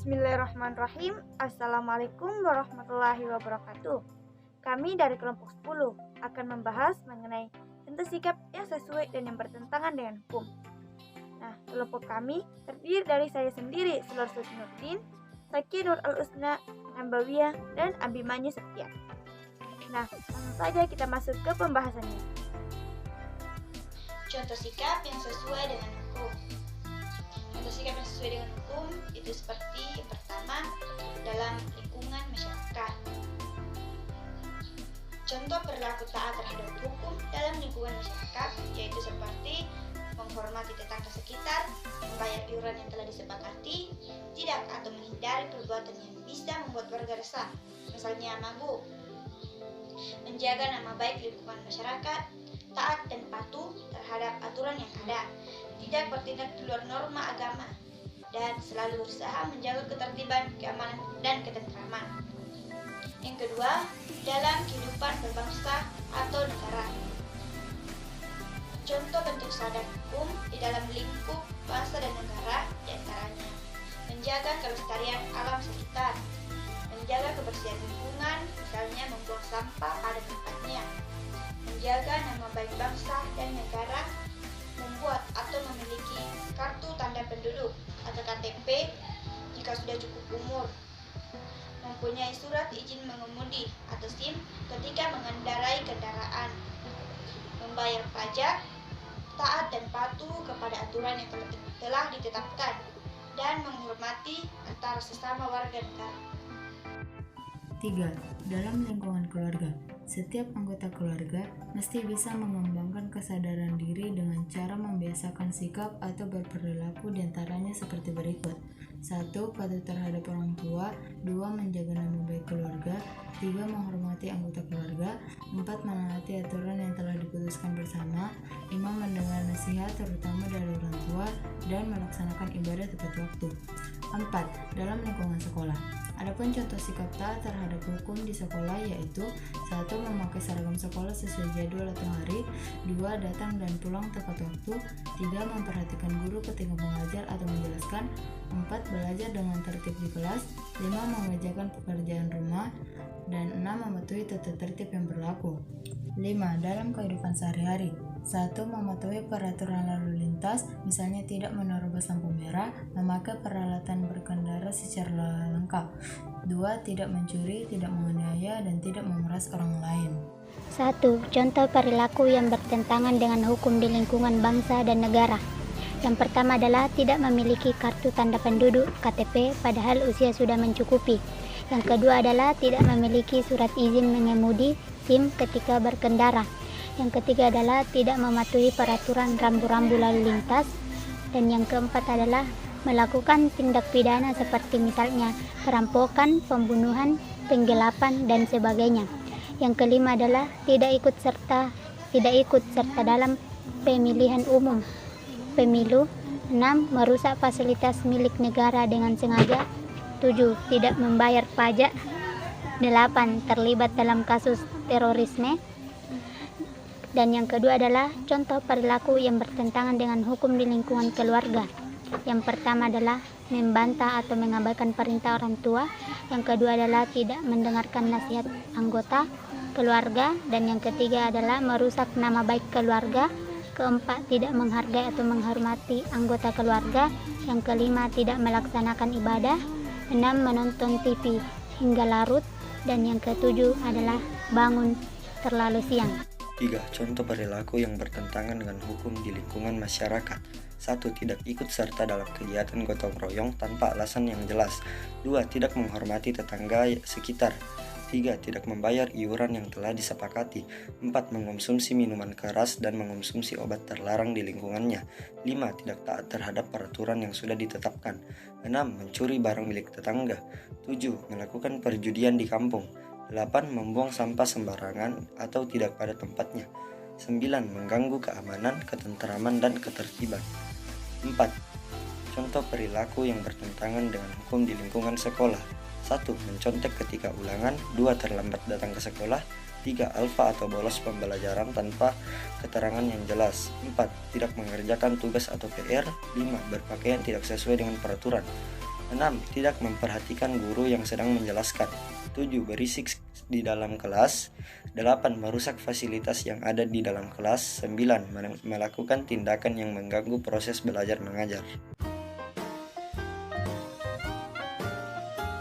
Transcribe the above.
Bismillahirrahmanirrahim. Assalamualaikum warahmatullahi wabarakatuh. Kami dari kelompok 10 akan membahas mengenai contoh sikap yang sesuai dan yang bertentangan dengan hukum. Nah, kelompok kami terdiri dari saya sendiri, Sulor Nurdin, Saki Nur Al-Usna, Ambawiyah, dan Abimanyu Setia. Nah, langsung saja kita masuk ke pembahasannya. Contoh sikap yang sesuai dengan hukum. Contoh sikap yang sesuai dengan hukum itu seperti yang pertama, dalam lingkungan masyarakat. Contoh perilaku taat terhadap hukum dalam lingkungan masyarakat yaitu seperti menghormati tetangga sekitar, membayar iuran yang telah disepakati, tidak atau menghindari perbuatan yang bisa membuat warga resah, misalnya mabuk. Menjaga nama baik lingkungan masyarakat, taat dan patuh terhadap aturan yang ada, tidak bertindak di luar norma agama, dan selalu berusaha menjaga ketertiban, keamanan, dan ketentraman. Yang kedua, dalam kehidupan berbangsa atau negara. Contoh bentuk sadar hukum di dalam lingkup bangsa dan negara diantaranya menjaga kelestarian alam sekitar, menjaga kebersihan lingkungan, misalnya membuang sampah pada tempatnya, menjaga nama baik bangsa dan negara, membuat atau memiliki kartu tanda penduduk atau KTP jika sudah cukup umur, mempunyai surat izin mengemudi atau SIM ketika mengendarai kendaraan, membayar pajak, taat dan patuh kepada aturan yang telah ditetapkan, dan menghormati antara sesama warga negara. 3. Dalam lingkungan keluarga, setiap anggota keluarga mesti bisa mengembangkan kesadaran diri dengan cara membiasakan sikap atau berperilaku diantaranya seperti berikut. 1. Patuh terhadap orang tua. 2. Menjaga nama baik keluarga. 3. Menghormati anggota keluarga. 4. Menaati aturan yang telah diputuskan bersama. 5. Mendengar nasihat terutama dari orang tua dan melaksanakan ibadah tepat waktu. 4. Dalam lingkungan sekolah, adapun contoh sikap taat terhadap hukum di sekolah yaitu 1. Memakai seragam sekolah sesuai jadwal atau hari. 2. Datang dan pulang tepat waktu. 3. Memperhatikan guru ketika mengajar atau menjelaskan. 4. Belajar dengan tertib di kelas. 5. Mengerjakan pekerjaan rumah. Dan 6. Mematuhi tata tertib yang berlaku. 5. Dalam kehidupan sehari-hari, 1. Mematuhi peraturan lalu lintas, misalnya tidak menerobos lampu merah, memakai peralatan berkendara secara lengkap. 2. Tidak mencuri, tidak menganiaya, dan tidak memeras orang lain. 1. Contoh perilaku yang bertentangan dengan hukum di lingkungan bangsa dan negara. Yang pertama adalah tidak memiliki kartu tanda penduduk KTP padahal usia sudah mencukupi. Yang kedua adalah tidak memiliki surat izin mengemudi SIM ketika berkendara. Yang ketiga adalah tidak mematuhi peraturan rambu-rambu lalu lintas. Dan yang keempat adalah melakukan tindak pidana seperti misalnya perampokan, pembunuhan, penggelapan, dan sebagainya. Yang kelima adalah tidak ikut serta dalam pemilihan umum pemilu. 6. Merusak fasilitas milik negara dengan sengaja. 7. Tidak membayar pajak. 8. Terlibat dalam kasus terorisme. Dan yang kedua adalah contoh perilaku yang bertentangan dengan hukum di lingkungan keluarga. Yang pertama adalah membantah atau mengabaikan perintah orang tua. Yang kedua adalah tidak mendengarkan nasihat anggota keluarga. Dan yang ketiga adalah merusak nama baik keluarga. Keempat, tidak menghargai atau menghormati anggota keluarga. Yang kelima, tidak melaksanakan ibadah. 6. Menonton TV hingga larut. Dan yang ketujuh adalah bangun terlalu siang. 3. Contoh perilaku yang bertentangan dengan hukum di lingkungan masyarakat. 1. Tidak ikut serta dalam kegiatan gotong royong tanpa alasan yang jelas. 2. Tidak menghormati tetangga sekitar. 3. Tidak membayar iuran yang telah disepakati. 4. Mengonsumsi minuman keras dan mengonsumsi obat terlarang di lingkungannya. 5. Tidak taat terhadap peraturan yang sudah ditetapkan. 6. Mencuri barang milik tetangga. 7. Melakukan perjudian di kampung. 8. Membuang sampah sembarangan atau tidak pada tempatnya. 9. Mengganggu keamanan, ketentraman, dan ketertiban. 4. Contoh perilaku yang bertentangan dengan hukum di lingkungan sekolah. 1. Mencontek ketika ulangan. 2. Terlambat datang ke sekolah. 3. Alfa atau bolos pembelajaran tanpa keterangan yang jelas. 4. Tidak mengerjakan tugas atau PR. 5. Berpakaian tidak sesuai dengan peraturan. 6. Tidak memperhatikan guru yang sedang menjelaskan. 7. Berisik di dalam kelas. 8. Merusak fasilitas yang ada di dalam kelas. 9. Melakukan tindakan yang mengganggu proses belajar mengajar.